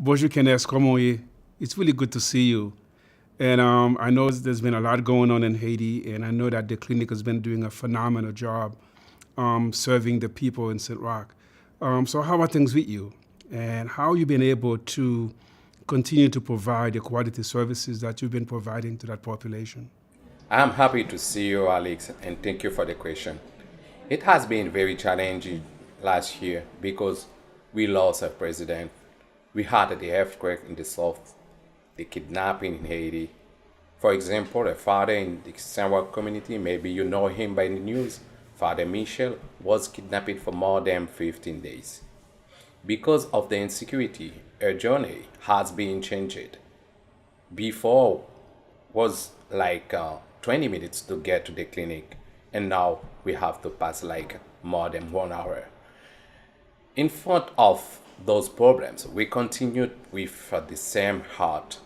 Bonjour, Kenneth. Comment est? It's really good to see you. And I know there's been a lot going on in Haiti, and I know that the clinic has been doing a phenomenal job serving the people in St. Roch. So, how are things with you? And how you been able to continue to provide the quality services that you've been providing to that population? I'm happy to see you, Alex, and thank you for the question. It has been very challenging last year because we lost a president. We had the earthquake in the south, the kidnapping in Haiti. For example, a father in the Saint community, maybe you know him by the news, Father Michel, was kidnapped for more than 15 days. Because of the insecurity, her journey has been changed. Before was like 20 minutes to get to the clinic, and now we have to pass like more than 1 hour. In front of those problems, we continued with the same heart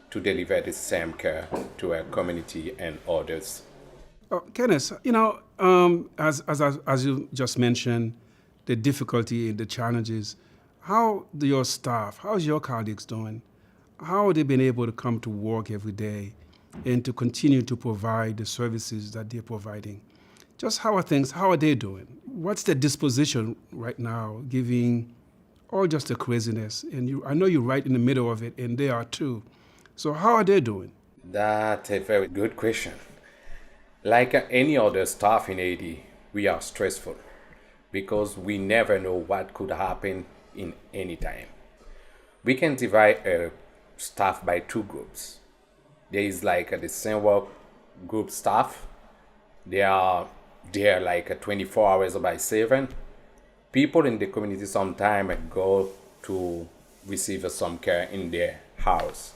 to deliver the same care to our community and others. Kenneth, as you just mentioned, the difficulty and the challenges, how do your staff, how's your colleagues doing? How have they been able to come to work every day and to continue to provide the services that they're providing? Just how are things, how are they doing? What's the disposition right now, giving all just the craziness? And I know you're right in the middle of it, and they are too. So how are they doing? That's a very good question. Like any other staff in Haiti, we are stressful because we never know what could happen in any time. We can divide a staff by two groups. There is like the same work group staff. They are there like 24 hours by 7. People in the community sometimes go to receive some care in their house.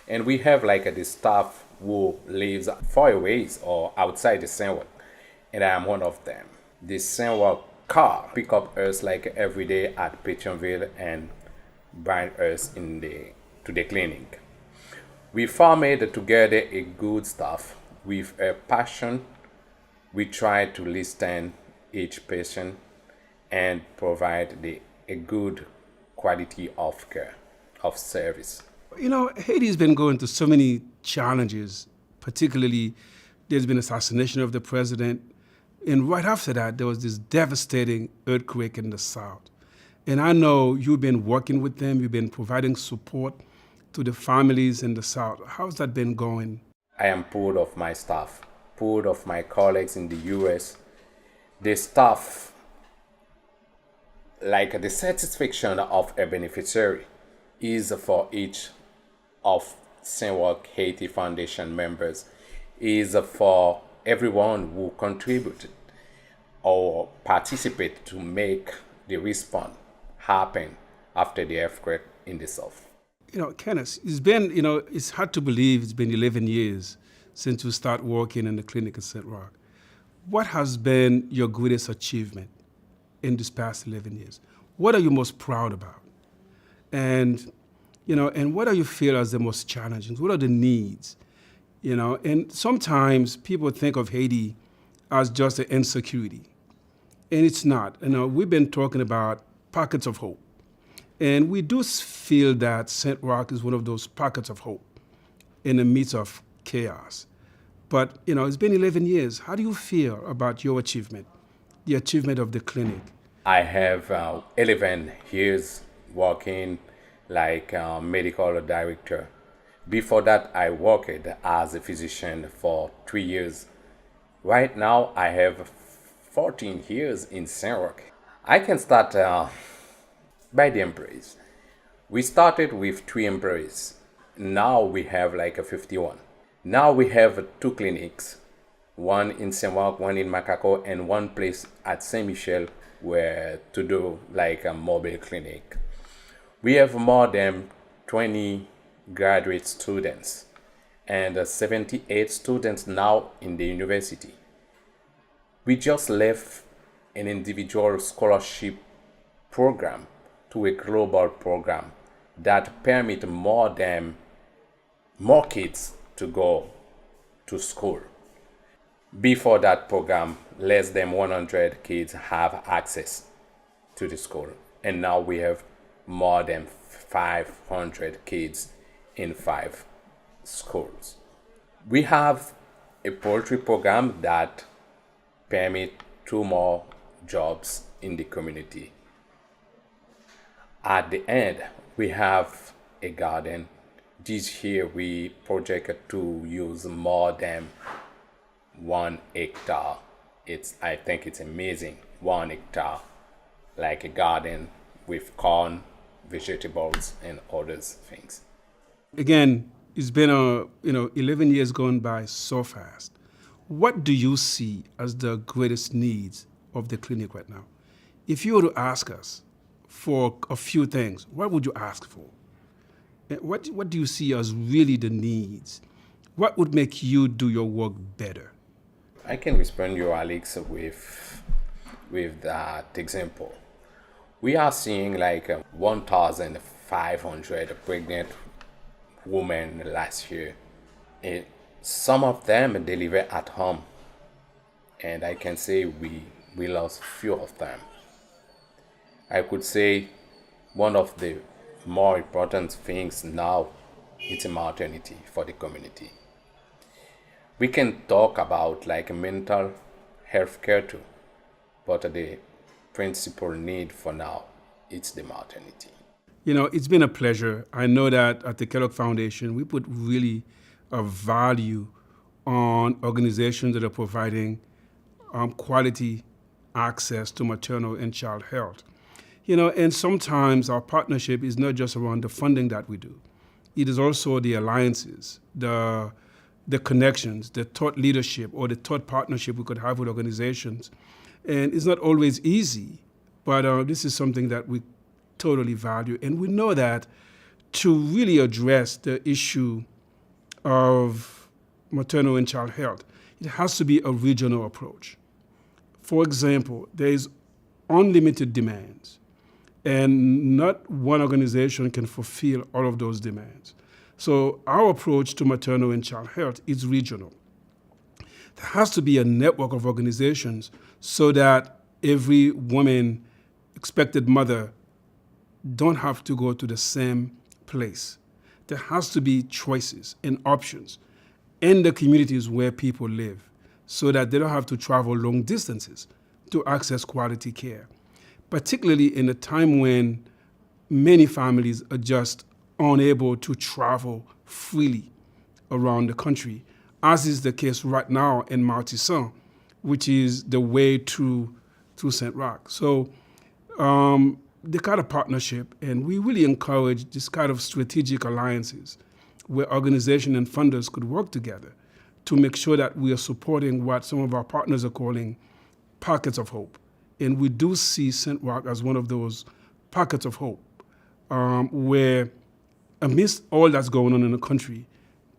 And we have like the staff who lives far away or outside the Saint and I am one of them. The Saint car pick up us like every day at Pétionville and bring us to the clinic. We formed together a good staff with a passion. We try to listen each patient and provide a good quality of care, of service. Haiti's been going through so many challenges, particularly there's been assassination of the president. And right after that, there was this devastating earthquake in the south. And I know you've been working with them, you've been providing support to the families in the south. How's that been going? I am proud of my staff, proud of my colleagues in the US. The staff, like the satisfaction of a beneficiary, is for each of Saint Haiti Foundation members, is for everyone who contributed or participate to make the response happen after the earthquake in the south. Kenneth, it's hard to believe it's been 11 years since you start working in the clinic in St. Roch. What has been your greatest achievement in this past 11 years? What are you most proud about? And what do you feel as the most challenging? What are the needs? And sometimes people think of Haiti as just an insecurity, and it's not. We've been talking about pockets of hope, and we do feel that St. Roch is one of those pockets of hope in the midst of chaos. But it's been 11 years. How do you feel about your achievement, the achievement of the clinic? I have 11 years working like a medical director. Before that, I worked as a physician for 3 years. Right now, I have 14 years in Saint Roch. I can start by the employees. We started with 3 employees. Now we have like a 51. Now we have two clinics, one in Saint Roch, one in Macaco, and one place at Saint Michel where to do like a mobile clinic. We have more than 20 graduate students and 78 students now in the university. We just left an individual scholarship program to a global program that permit more kids to go to school. Before that program, less than 100 kids have access to the school, and now we have more than 500 kids in 5 schools. We have a poultry program that permit 2 more jobs in the community. At the end, we have a garden. This year we project to use more than 1 hectare. I think it's amazing. 1 hectare, like a garden with corn, vegetables, and other things. Again, it's been 11 years gone by so fast. What do you see as the greatest needs of the clinic right now? If you were to ask us for a few things, what would you ask for? What do you see as really the needs? What would make you do your work better? I can respond you, Alex, with that example. We are seeing like 1,500 pregnant women last year. And some of them deliver at home, and I can say we lost few of them. I could say one of the more important things now is maternity for the community. We can talk about like mental health care too, but the principal need for now is the maternity. It's been a pleasure. I know that at the Kellogg Foundation, we put really a value on organizations that are providing quality access to maternal and child health. And sometimes our partnership is not just around the funding that we do. It is also the alliances, the connections, the thought leadership or the thought partnership we could have with organizations. And it's not always easy, but this is something that we totally value. And we know that to really address the issue of maternal and child health, it has to be a regional approach. For example, there is unlimited demands, and not one organization can fulfill all of those demands. So our approach to maternal and child health is regional. There has to be a network of organizations so that every woman, expected mother, don't have to go to the same place. There has to be choices and options in the communities where people live so that they don't have to travel long distances to access quality care, particularly in a time when many families are just unable to travel freely around the country, as is the case right now in Martissant, which is the way to St. Roch. So the kind of partnership, and we really encourage this kind of strategic alliances where organizations and funders could work together to make sure that we are supporting what some of our partners are calling pockets of hope. And we do see St. Roch as one of those pockets of hope where amidst all that's going on in the country,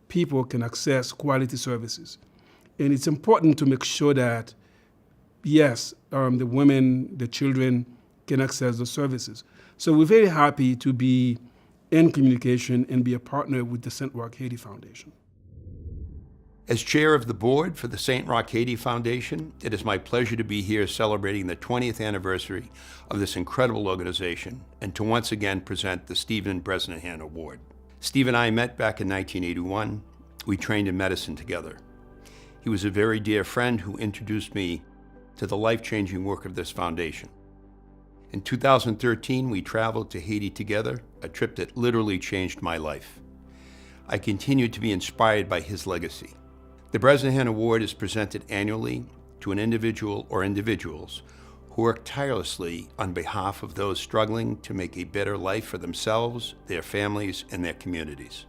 people can access quality services. And it's important to make sure that, yes, the women, the children can access the services. So we're very happy to be in communication and be a partner with the St. Roch Haiti Foundation. As chair of the board for the St. Roch Haiti Foundation, it is my pleasure to be here celebrating the 20th anniversary of this incredible organization and to once again present the Stephen Bresnahan Award. Steve and I met back in 1981. We trained in medicine together. He was a very dear friend who introduced me to the life-changing work of this foundation. In 2013, we traveled to Haiti together, a trip that literally changed my life. I continue to be inspired by his legacy. The Bresnahan Award is presented annually to an individual or individuals who work tirelessly on behalf of those struggling to make a better life for themselves, their families, and their communities.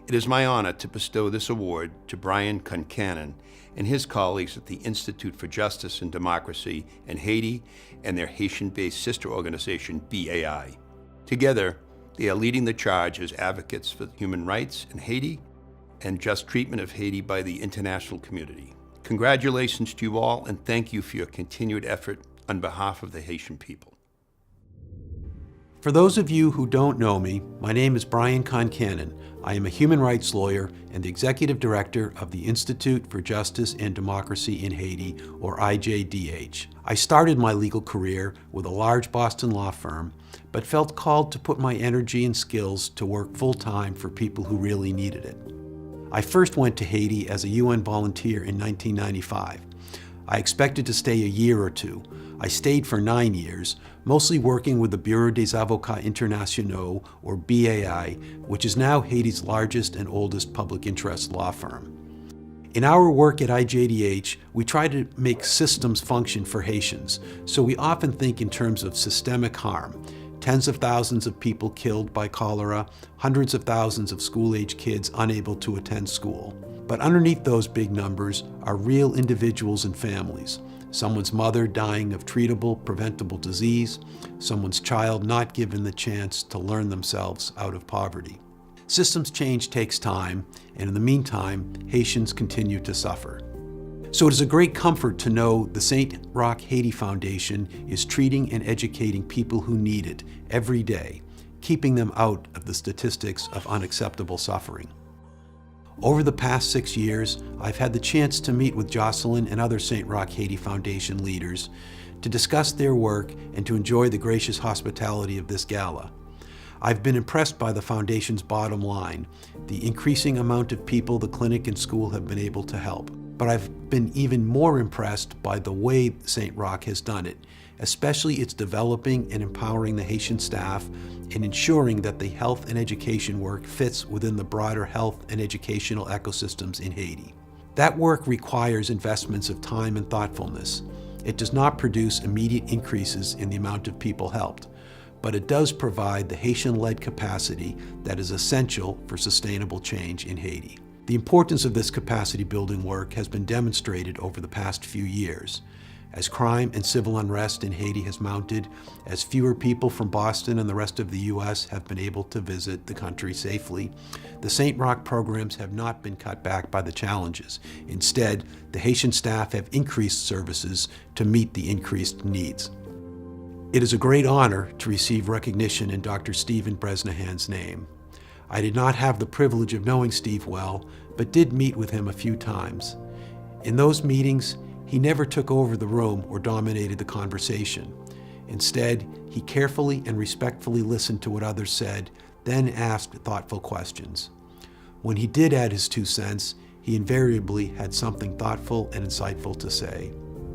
It is my honor to bestow this award to Brian Concannon and his colleagues at the Institute for Justice and Democracy in Haiti and their Haitian-based sister organization, BAI. Together, they are leading the charge as advocates for human rights in Haiti and just treatment of Haiti by the international community. Congratulations to you all, and thank you for your continued effort on behalf of the Haitian people. For those of you who don't know me, my name is Brian Concannon. I am a human rights lawyer and the executive director of the Institute for Justice and Democracy in Haiti, or IJDH. I started my legal career with a large Boston law firm, but felt called to put my energy and skills to work full-time for people who really needed it. I first went to Haiti as a UN volunteer in 1995. I expected to stay a year or two. I stayed for 9 years, mostly working with the Bureau des Avocats Internationaux, or BAI, which is now Haiti's largest and oldest public interest law firm. In our work at IJDH, we try to make systems function for Haitians, so we often think in terms of systemic harm. Tens of thousands of people killed by cholera, hundreds of thousands of school-age kids unable to attend school. But underneath those big numbers are real individuals and families. Someone's mother dying of treatable, preventable disease, someone's child not given the chance to learn themselves out of poverty. Systems change takes time, and in the meantime, Haitians continue to suffer. So it is a great comfort to know the St. Roch Haiti Foundation is treating and educating people who need it every day, keeping them out of the statistics of unacceptable suffering. Over the past 6 years, I've had the chance to meet with Jaceml and other St. Roch Haiti Foundation leaders to discuss their work and to enjoy the gracious hospitality of this gala. I've been impressed by the Foundation's bottom line, the increasing amount of people the clinic and school have been able to help. But I've been even more impressed by the way St. Roch has done it, especially its developing and empowering the Haitian staff and ensuring that the health and education work fits within the broader health and educational ecosystems in Haiti. That work requires investments of time and thoughtfulness. It does not produce immediate increases in the amount of people helped, but it does provide the Haitian-led capacity that is essential for sustainable change in Haiti. The importance of this capacity building work has been demonstrated over the past few years. As crime and civil unrest in Haiti has mounted, as fewer people from Boston and the rest of the U.S. have been able to visit the country safely, the St. Roch programs have not been cut back by the challenges. Instead, the Haitian staff have increased services to meet the increased needs. It is a great honor to receive recognition in Dr. Stephen Bresnahan's name. I did not have the privilege of knowing Steve well, but did meet with him a few times. In those meetings, he never took over the room or dominated the conversation. Instead, he carefully and respectfully listened to what others said, then asked thoughtful questions. When he did add his 2 cents, he invariably had something thoughtful and insightful to say.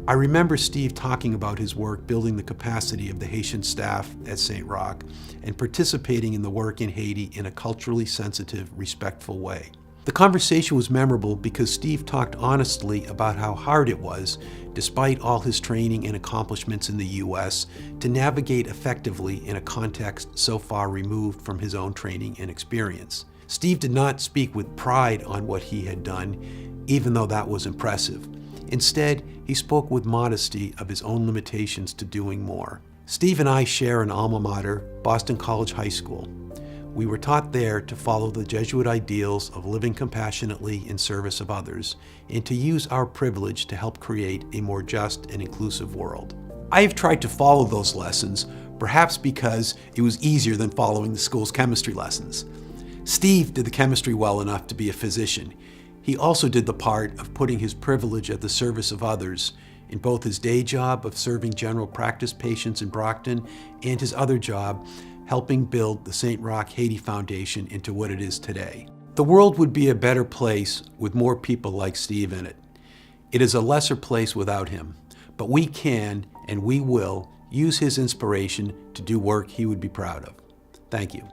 I remember Steve talking about his work building the capacity of the Haitian staff at St. Roch and participating in the work in Haiti in a culturally sensitive, respectful way. The conversation was memorable because Steve talked honestly about how hard it was, despite all his training and accomplishments in the U.S., to navigate effectively in a context so far removed from his own training and experience. Steve did not speak with pride on what he had done, even though that was impressive. Instead, he spoke with modesty of his own limitations to doing more. Steve and I share an alma mater, Boston College High School. We were taught there to follow the Jesuit ideals of living compassionately in service of others and to use our privilege to help create a more just and inclusive world. I have tried to follow those lessons, perhaps because it was easier than following the school's chemistry lessons. Steve did the chemistry well enough to be a physician. He also did the part of putting his privilege at the service of others in both his day job of serving general practice patients in Brockton and his other job helping build the St. Roch Haiti Foundation into what it is today. The world would be a better place with more people like Steve in it. It is a lesser place without him, but we can and we will use his inspiration to do work he would be proud of. Thank you.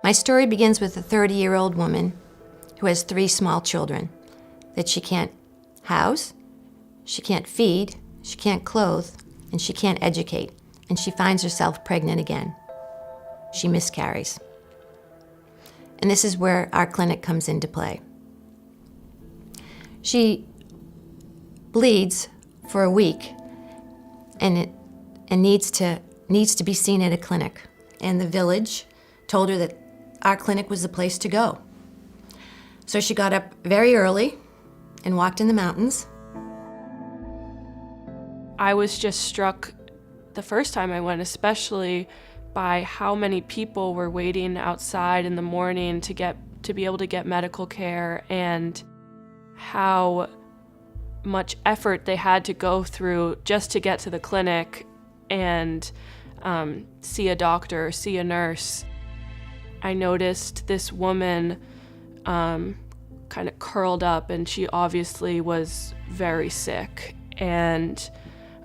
My story begins with a 30-year-old woman who has 3 small children that she can't house, she can't feed, she can't clothe, and she can't educate, and she finds herself pregnant again. She miscarries. And this is where our clinic comes into play. She bleeds for a week and needs to be seen at a clinic. And the village told her that our clinic was the place to go. So she got up very early and walked in the mountains. I was just struck the first time I went, especially by how many people were waiting outside in the morning to be able to get medical care, and how much effort they had to go through just to get to the clinic and see a doctor or see a nurse. I noticed this woman kind of curled up, and she obviously was very sick. And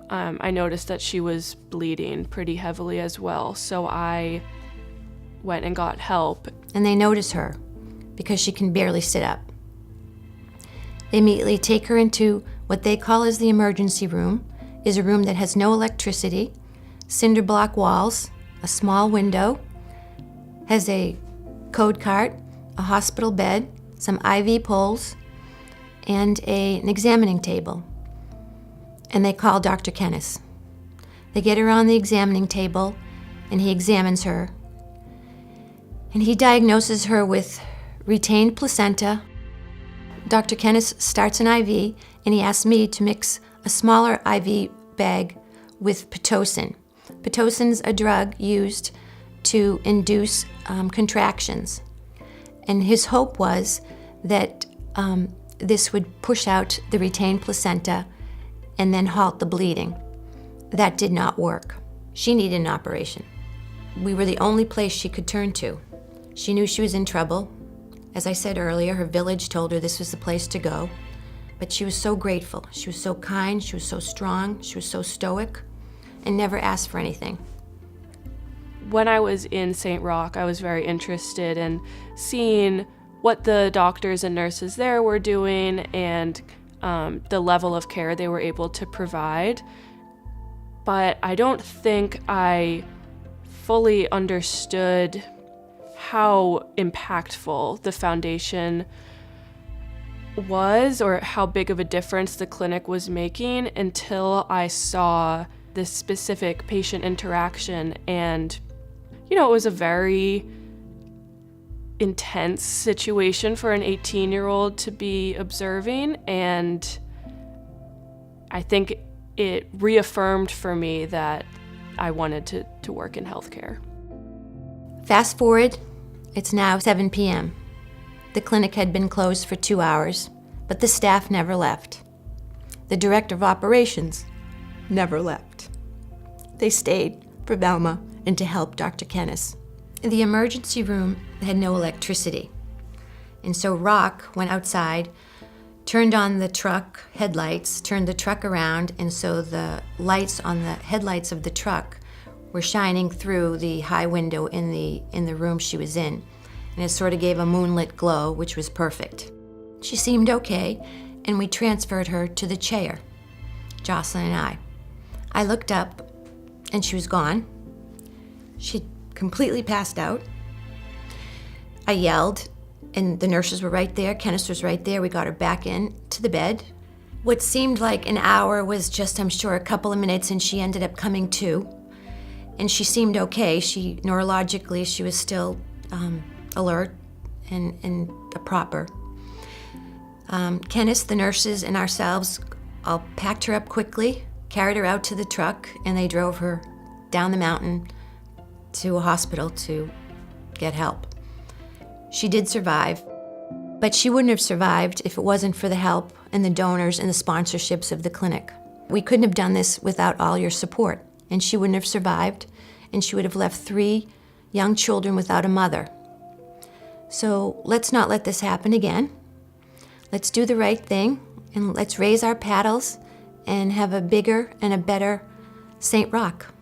I noticed that she was bleeding pretty heavily as well. So I went and got help. And they notice her because she can barely sit up. They immediately take her into what they call as the emergency room, is a room that has no electricity, cinder block walls, a small window, has a code cart, a hospital bed, some IV poles, and an examining table. And they call Dr. Kennis. They get her on the examining table, and he examines her. And he diagnoses her with retained placenta. Dr. Kennis starts an IV, and he asks me to mix a smaller IV bag with Pitocin. Pitocin's a drug used to induce contractions. And his hope was that this would push out the retained placenta and then halt the bleeding. That did not work. She needed an operation. We were the only place she could turn to. She knew she was in trouble. As I said earlier, her village told her this was the place to go. But she was so grateful. She was so kind, she was so strong, she was so stoic, and never asked for anything. When I was in St. Roch, I was very interested in seeing what the doctors and nurses there were doing and the level of care they were able to provide. But I don't think I fully understood how impactful the foundation was, or how big of a difference the clinic was making, until I saw this specific patient interaction. And, it was a very intense situation for an 18-year-old to be observing, and I think it reaffirmed for me that I wanted to work in healthcare. Fast forward, it's now 7 p.m. The clinic had been closed for 2 hours, but the staff never left. The director of operations never left. They stayed for Velma and to help Dr. Kennis. The emergency room had no electricity, and so Rock went outside, turned on the truck headlights, turned the truck around, and so the lights on the headlights of the truck were shining through the high window in the room she was in, and it sort of gave a moonlit glow, which was perfect. She seemed okay, and we transferred her to the chair, Jaceml and I. I looked up, and she was gone. She'd completely passed out. I yelled, and the nurses were right there. Kennis was right there. We got her back in to the bed. What seemed like an hour was just, I'm sure, a couple of minutes, and she ended up coming to. And she seemed okay. Neurologically, she was still alert and proper. Kennis, the nurses, and ourselves all packed her up quickly, carried her out to the truck, and they drove her down the mountain to a hospital to get help. She did survive, but she wouldn't have survived if it wasn't for the help and the donors and the sponsorships of the clinic. We couldn't have done this without all your support, and she wouldn't have survived, and she would have left 3 young children without a mother. So let's not let this happen again. Let's do the right thing, and let's raise our paddles and have a bigger and a better St. Roch.